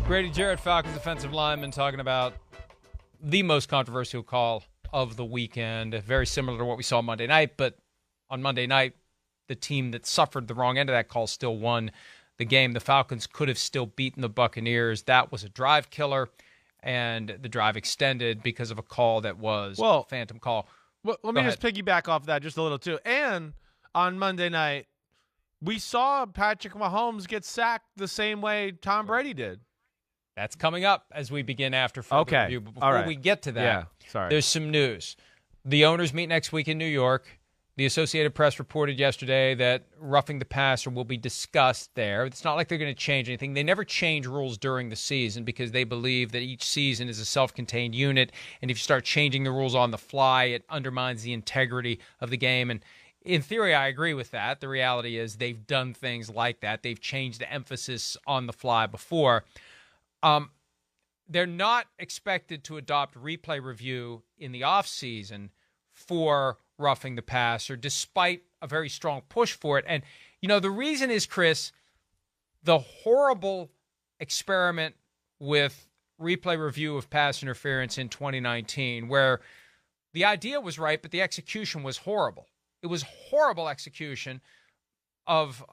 Grady Jarrett, Falcons defensive lineman, talking about the most controversial call of the weekend. Very similar to what we saw Monday night, but on Monday night, the team that suffered the wrong end of that call still won the game. The Falcons could have still beaten the Buccaneers. That was a drive killer, and the drive extended because of a call that was a phantom call. Well, let me just piggyback off that just a little too. And on Monday night, we saw Patrick Mahomes get sacked the same way Tom Brady did. That's coming up as we begin after further review. But before we get to that, there's some news. The owners meet next week in New York. The Associated Press reported yesterday that roughing the passer will be discussed there. It's not like they're going to change anything. They never change rules during the season because they believe that each season is a self-contained unit, and if you start changing the rules on the fly, it undermines the integrity of the game. And in theory, I agree with that. The reality is they've done things like that. They've changed the emphasis on the fly before. They're not expected to adopt replay review in the offseason for roughing the passer, despite a very strong push for it. And, you know, the reason is, Chris, the horrible experiment with replay review of pass interference in 2019, where the idea was right, but the execution was horrible. It was horrible execution of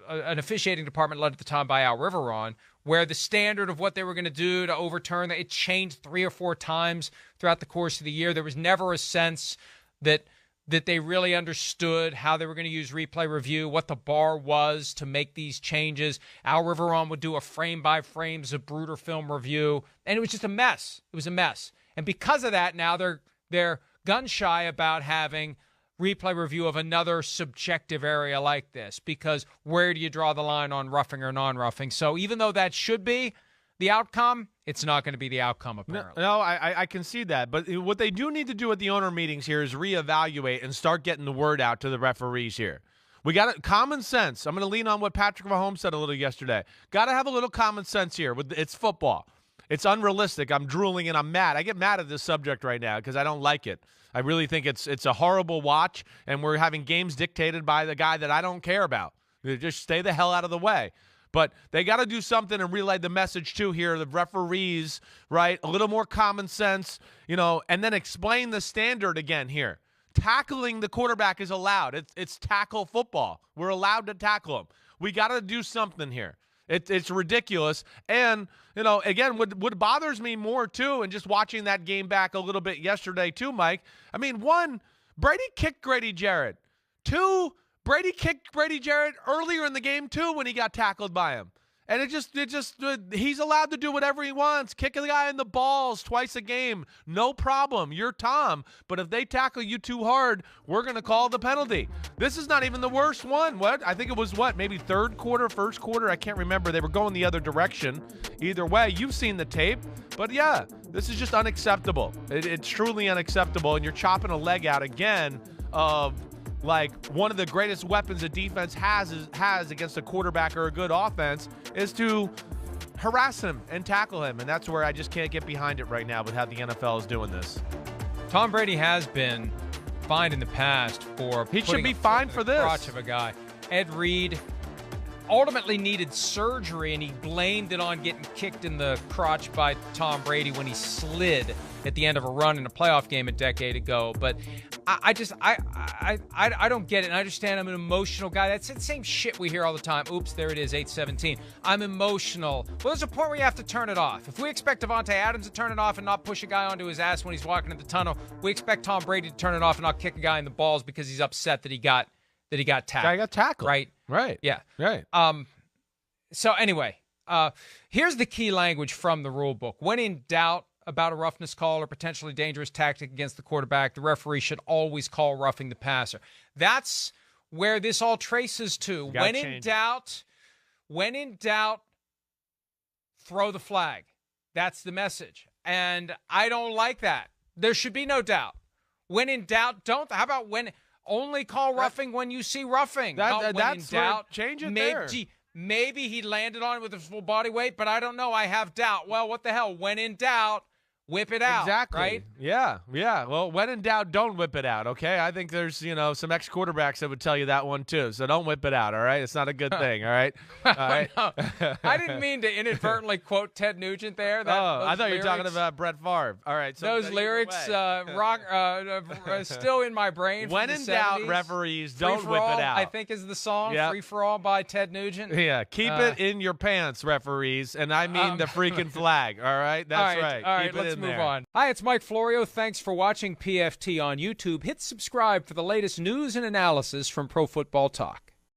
an officiating department led at the time by Al Riveron, where the standard of what they were going to do to overturn it changed 3 or 4 times throughout the course of the year. There was never a sense that they really understood how they were going to use replay review, what the bar was to make these changes. Al Riveron would do a frame-by-frame Zapruder film review, and it was just a mess. It was a mess. And because of that, now they're gun-shy about having replay review of another subjective area like this, because where do you draw the line on roughing or non-roughing? So even though that should be the outcome, it's not going to be the outcome, apparently. No, I can see that. But what they do need to do at the owner meetings here is reevaluate and start getting the word out to the referees here. We got common sense. I'm going to lean on what Patrick Mahomes said a little yesterday. Got to have a little common sense here. It's football. It's unrealistic. I'm drooling and I'm mad. I get mad at this subject right now because I don't like it. I really think it's a horrible watch, and we're having games dictated by the guy that I don't care about. Just stay the hell out of the way. But they got to do something and relay the message, too, here, the referees, right? A little more common sense, you know, and then explain the standard again here. Tackling the quarterback is allowed. It's tackle football. We're allowed to tackle him. We got to do something here. It's ridiculous. And, you know, again, what bothers me more, too, and just watching that game back a little bit yesterday, too, Mike, I mean, 1, Brady kicked Grady Jarrett. 2, Brady kicked Grady Jarrett earlier in the game, too, when he got tackled by him. And he's allowed to do whatever he wants. Kick the guy in the balls twice a game. No problem. You're Tom. But if they tackle you too hard, we're going to call the penalty. This is not even the worst one. I think it was maybe third quarter, first quarter? I can't remember. They were going the other direction. Either way, you've seen the tape. But yeah, this is just unacceptable. It's truly unacceptable. And you're chopping a leg out again of like one of the greatest weapons a defense has against a quarterback or a good offense is to harass him and tackle him. And that's where I just can't get behind it right now with how the NFL is doing this. Tom Brady has been fined in the past for he should be fined for this. Crotch of a guy. Ed Reed ultimately needed surgery, and he blamed it on getting kicked in the crotch by Tom Brady when he slid at the end of a run in a playoff game a decade ago. But I don't get it. And I understand I'm an emotional guy. That's the same shit we hear all the time. Oops, there it is, 8:17. I'm emotional. Well, there's a point where you have to turn it off. If we expect Devontae Adams to turn it off and not push a guy onto his ass when he's walking in the tunnel, we expect Tom Brady to turn it off and not kick a guy in the balls because he's upset that he got tackled. Guy got tackled. Right. Yeah. Right. So anyway, here's the key language from the rule book. When in doubt about a roughness call or potentially dangerous tactic against the quarterback, the referee should always call roughing the passer. That's where this all traces to. When in doubt, throw the flag. That's the message. And I don't like that. There should be no doubt. When in doubt, don't. How about only call roughing when you see roughing? Not when in doubt. Change it there. Maybe he landed on it with his full body weight, but I don't know. I have doubt. Well, what the hell? When in doubt, whip it out. Exactly. Right? Yeah. Well, when in doubt, don't whip it out, okay? I think there's, some ex-quarterbacks that would tell you that one too. So don't whip it out, all right? It's not a good thing, all right? All right. No, I didn't mean to inadvertently quote Ted Nugent there. I thought you were talking about Brett Favre. All right. So those lyrics still in my brain. When in doubt, referees, don't whip it out. I think is the song. Free for All by Ted Nugent. Yeah. Keep it in your pants, referees. And I mean the freaking flag, all right? That's right. All right, let's move on. Hi, it's Mike Florio. Thanks for watching PFT on YouTube. Hit subscribe for the latest news and analysis from Pro Football Talk.